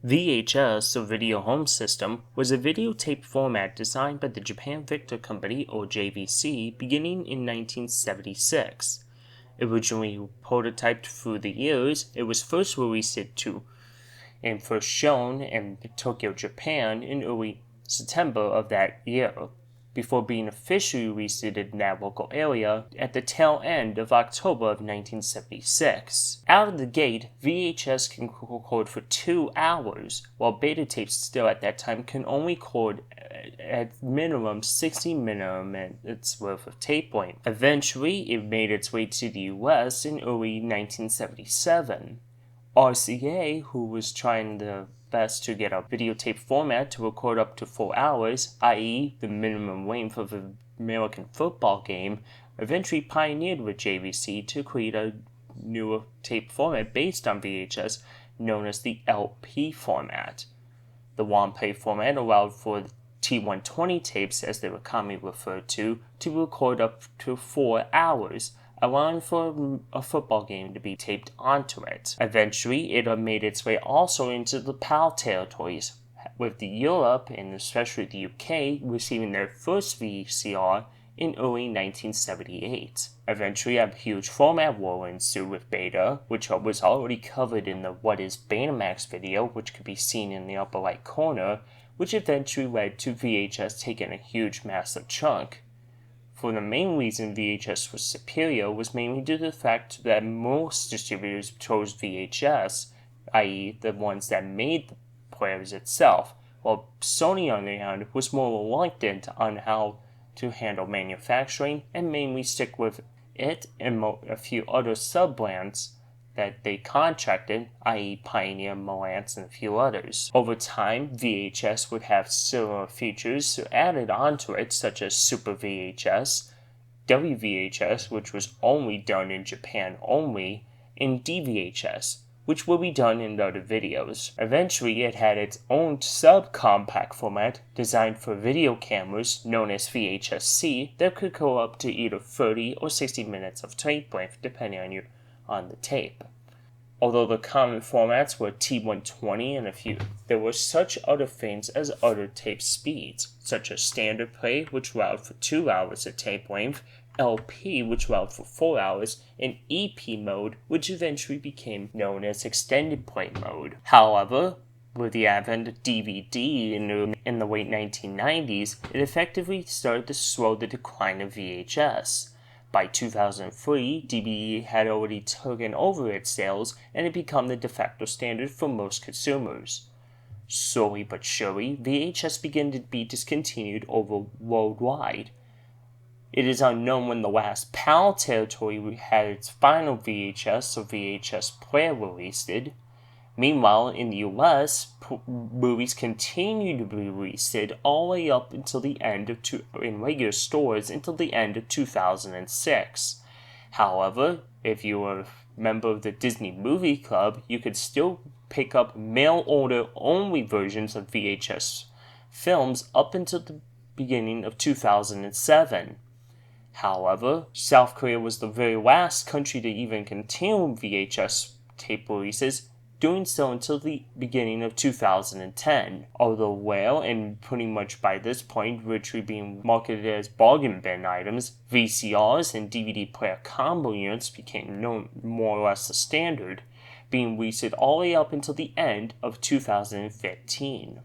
VHS, or Video Home System, was a videotape format designed by the Japan Victor Company, or JVC, beginning in 1976. Originally prototyped through the years, it was first released and first shown in Tokyo, Japan in early September of that year, before being officially released in that local area at the tail end of October of 1976. Out of the gate, VHS can record for 2 hours, while beta tapes still at that time can only record at minimum 60 minutes worth of tape length. Eventually, it made its way to the US in early 1977. RCA, who was trying their best to get a videotape format to record up to 4 hours, i.e. the minimum length of an American football game, eventually pioneered with JVC to create a newer tape format based on VHS known as the LP format. The long-play format allowed for T120 tapes, as they were commonly referred to record up to 4 hours, allowing for a football game to be taped onto it. Eventually, it made its way also into the PAL territories, with Europe and especially the UK receiving their first VCR in early 1978. Eventually, a huge format war ensued with Beta, which was already covered in the What is Betamax video, which could be seen in the upper right corner, which eventually led to VHS taking a huge massive chunk. For the main reason VHS was superior was mainly due to the fact that most distributors chose VHS, i.e. the ones that made the players itself, while Sony on the other hand was more reluctant on how to handle manufacturing and mainly stick with it and a few other sub-brands that they contracted, i.e. Pioneer, Marantz, and a few others. Over time, VHS would have similar features added onto it, such as Super VHS, WVHS, which was only done in Japan only, and DVHS, which will be done in other videos. Eventually, it had its own sub-compact format designed for video cameras, known as VHS-C, that could go up to either 30 or 60 minutes of tape length, depending on the tape. Although the common formats were T120 and a few, there were such other things as other tape speeds, such as standard play, which allowed for 2 hours of tape length, LP, which allowed for 4 hours, and EP mode, which eventually became known as extended play mode. However, with the advent of DVD in the late 1990s, it effectively started to slow the decline of VHS. By 2003, DVD had already taken over its sales and had become the de facto standard for most consumers. Slowly but surely, VHS began to be discontinued worldwide. It is unknown when the last PAL territory had its final VHS or VHS player released. Meanwhile, in the US, movies continue to be released all the way up until the end of in regular stores until the end of 2006. However, if you were a member of the Disney Movie Club, you could still pick up mail-order only versions of VHS films up until the beginning of 2007. However, South Korea was the very last country to even continue VHS tape releases, doing so until the beginning of 2010. Although rare and pretty much by this point virtually being marketed as bargain bin items, VCRs and DVD player combo units became more or less the standard, being released all the way up until the end of 2015.